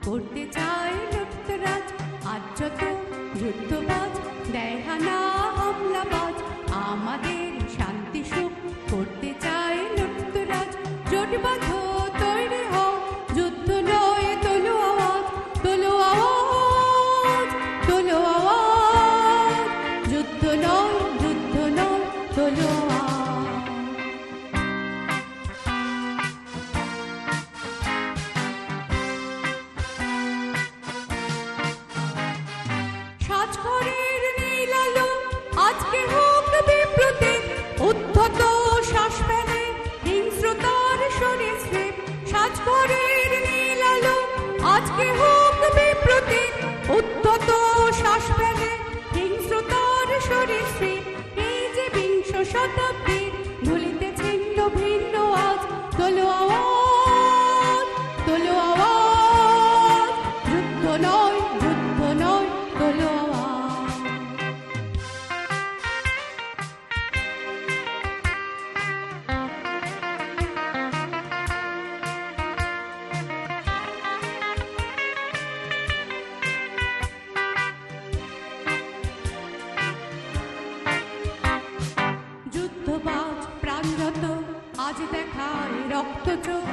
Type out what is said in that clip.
করতে চায় লুটতরাজ। আজ যত যুদ্ধবাজ দেয় হানা হামলাবাজ, আমাদের শান্তি সুখ করতে চায় লুটতরাজ। জোট বাঁধো, তৈরি হও, যুদ্ধ নয় তোলো আওয়াজ, তোলো আওয়াজ, তোলো আওয়াজ। যুদ্ধ নয়, যুদ্ধ নয়, তোলো আওয়াজ। সাজঘরের নীল আলো আজকে হোক বিপ্লুতে, উদ্ধত শ্বাস ফেলে হিংস্রতার সরীসৃপ। সাজঘরের নীল আলো আজকে হোক বিপ্লুতে, উদ্ধত শ্বাস ফেলে হিংস্রতার সরীসৃপ। এই যে বিংশ শতাব্দীর ধুলিতে ছিন্ন ভিন্ন আজ, তোলো আওয়াজ, তোলো আওয়াজ। যুদ্ধ নয়, যুদ্ধ নয়, তোলো আওয়াজ। যুদ্ধবাজ প্রাণরত আজ দেখায় রক্ত চোখ,